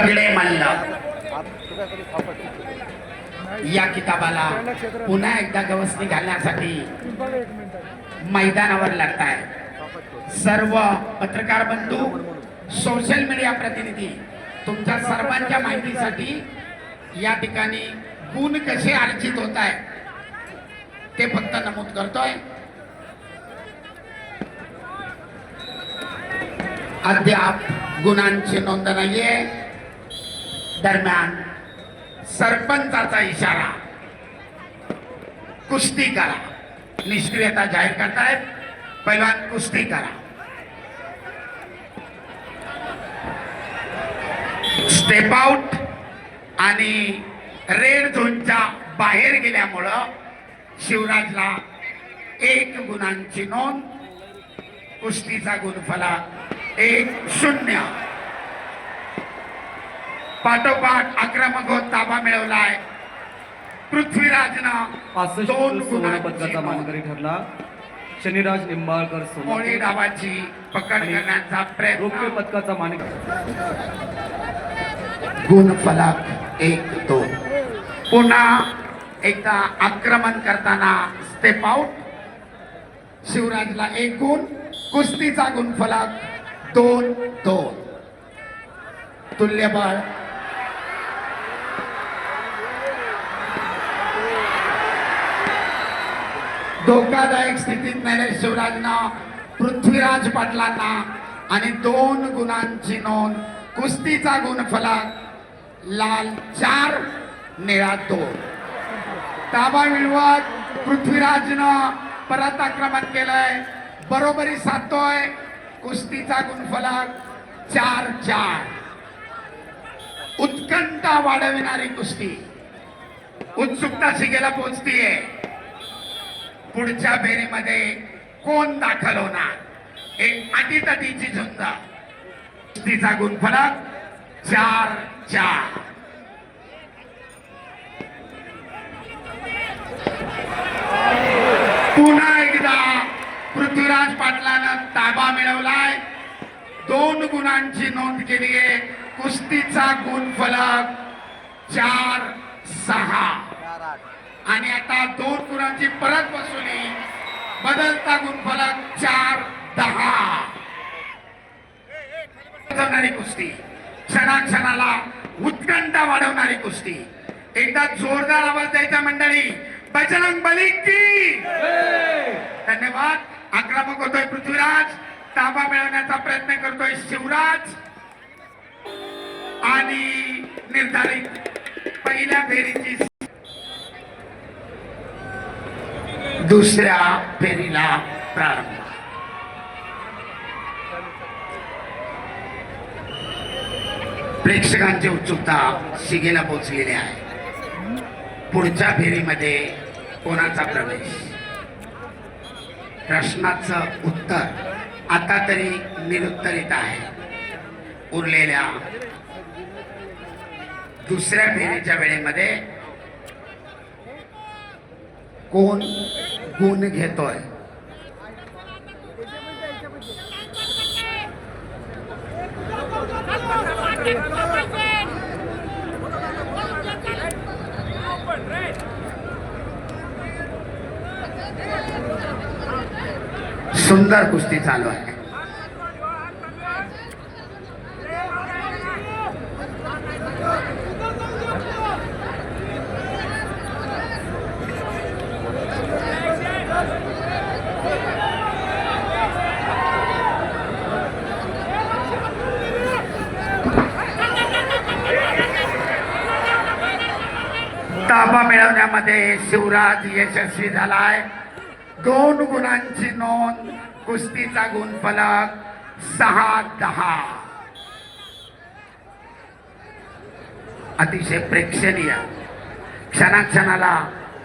दगडे मल्ल या किताबाला पुन्हा एकदा गवसणी घालण्यासाठी मैदानावर लागताय सर्व पत्रकार बंधू, सोशल मीडिया प्रतिनिधी, तुमच्या सर्वांच्या माहितीसाठी या ठिकाणी गुण कसे अर्जित होत आहे ते फक्त नमूद करतोय। अद्याप गुणांची नोंद नाहीये। दरम्यान सरपंचाचा इशारा, कुस्ती करा, निष्क्रियता जाहीर करतायत। पहिलवान कुस्ती करा। स्टेप आउट आणि रेड झोनच्या बाहेर गेल्यामुळं शिवराजला 1 गुणांची नोंद। कुस्तीचा गुणफलक 1-0। पाठोपाठ आक्रमक होत ताबा मिळवलाय पृथ्वीराजनं। 2 पदकाचा मानकरी ठरला शनिराज निंबाळकर। मोळी डावाची पकड करण्याचा प्रयत्न। रौप्य पदकाचा मानक गुणफलक 1-2। पुन्हा एकदा आक्रमण करताना स्टेप आउट। शिवराजला 1 गुण। कुस्तीचा गुणफलक 2-2। तुल्यबळ धोकादायक स्थितीत नेले शिवराजनं पृथ्वीराज पाटलांना आणि 2 गुणांची नोंद। कुस्तीचा गुणफलक लाल 4 निळा 2। ताबा मिळवत पृथ्वीराजनं परत आक्रमण केलंय, बरोबरी साधतोय। कुस्तीचा गुणफलक 4-4। उत्कंठा वाढविणारी कुस्ती, उत्सुकता शिगेला पोहोचतीये। पुढच्या फेरीमध्ये कोण दाखल होणार, एक अटीतटीची झुंज। कुस्तीचा गुणफलक 4-4। पुन्हा एकदा पृथ्वीराज पाटलानं ताबा मिळवलाय, 2 गुणांची नोंद केली आहे। कुस्तीचा गुणफलक 4-6 आणि आता 2 गुणांची परत वसुली। बदलता गुणफलक 4-10। कुस्ती, क्षणाक्षणाला उत्कंठा वाढवणारी कुस्ती। एकदा जोरदार आवाज द्यायचा मंडळी। बजरंग बली की धन्यवाद। आक्रमक होतोय पृथ्वीराज, ताबा मिळवण्याचा प्रयत्न करतोय शिवराज आणि निर्धारित पहिल्या फेरीची दुसऱ्या फेरीला प्रारंभ। प्रेक्षकांची उत्सुकता शिगेला पोहोचलेली आहे। पुढच्या फेरीमध्ये कोणाचा प्रवेश, प्रश्नाचं उत्तर आता तरी निरुत्तरित आहे। उरलेल्या दुसऱ्या फेरीच्या वेळेमध्ये कोण गुण घेतोय, सुंदर कुस्ती चालू आहे। ताबा मिळवण्यामध्ये शिवराज यशस्वी झालाय, 2 गुणांची नोंद। कुस्तीचा गुणफलक 6-10। अतिशय प्रेक्षणीय, क्षणाक्षणाला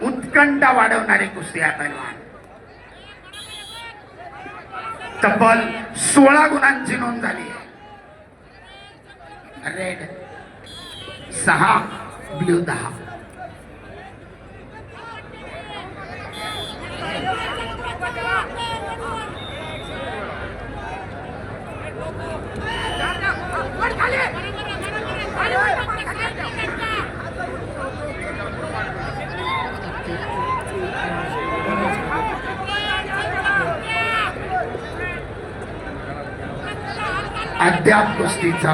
उत्कंठा वाढवणारी कुस्ती आहे पैलवान। तब्बल 16 गुणांची नोंद झाली आहे। Red 6, blue 10। अद्याप कुस्तीचा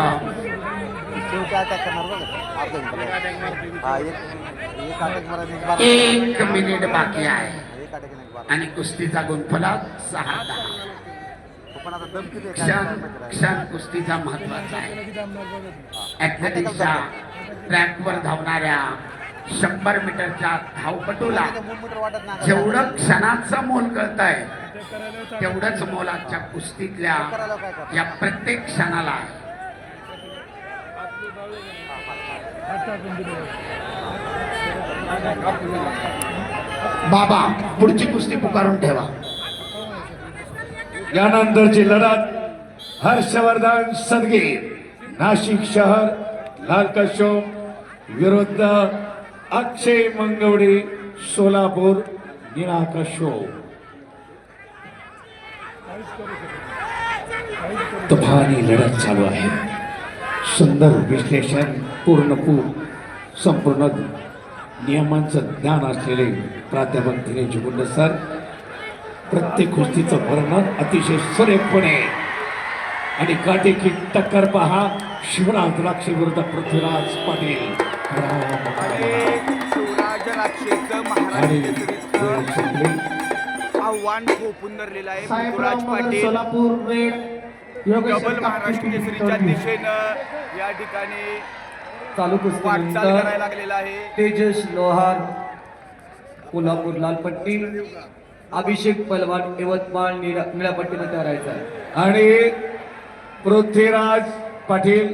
शेवटी अटॅक करणार बघा आपल्या हा एक अटॅक मारा 1 मिनिट बाकी आहे एक अटॅक नाही बारा आणि कुस्तीचा गुणफलक 6-10. पण आता दम किती आहे क्षण क्षण कुस्तीचा महत्वाचा आहे. ऍथलेटिक्सच्या ट्रॅकवर धावणाऱ्या 100 मीटरच्या धावपटूला मूलमूत्र वाटत नाही जेवढं क्षणाचं मोल कळतंय तेवढंच मोल आजच्या कुस्तीतल्या या प्रत्येक क्षणाला आहे. बाबा पुढची कुस्ती पुकारून ठेवा. यानंतरची लढत हर्षवर्धन सदगे नाशिक शहर लाल कशोम विरुद्ध अक्षय मंगवडे सोलापूर निळा कशोम. तुफानी लढत चालू आहे. सुंदर विश्लेषण संपूर्ण नियमांचं ज्ञान असलेले प्राध्यापक दिनेश गुंड सर प्रत्येक गोष्टीचं वर्णन अतिशय सुरेखपणे आणि काटेकी टक्कर पहा. शिवराज राक्षे विरुद्ध पृथ्वीराज पाटील शिवराज राक्षेचं आणि महाराष्ट्र वेळ संपली. आव्हान थोपून धरलेलं आहे पृथ्वीराज पाटील डबल महाराष्ट्र केसरीच्या दिशेनं या ठिकाणी चालू वाटचाल कुस्तीनंतर करायला लागलेला आहे. तेजस लोहार कोल्हापूर लालपट्टी, अभिषेक पलवान यवतमाळ निळ्या पट्टीमध्ये राहायचा आहे. आणि पृथ्वीराज पाटील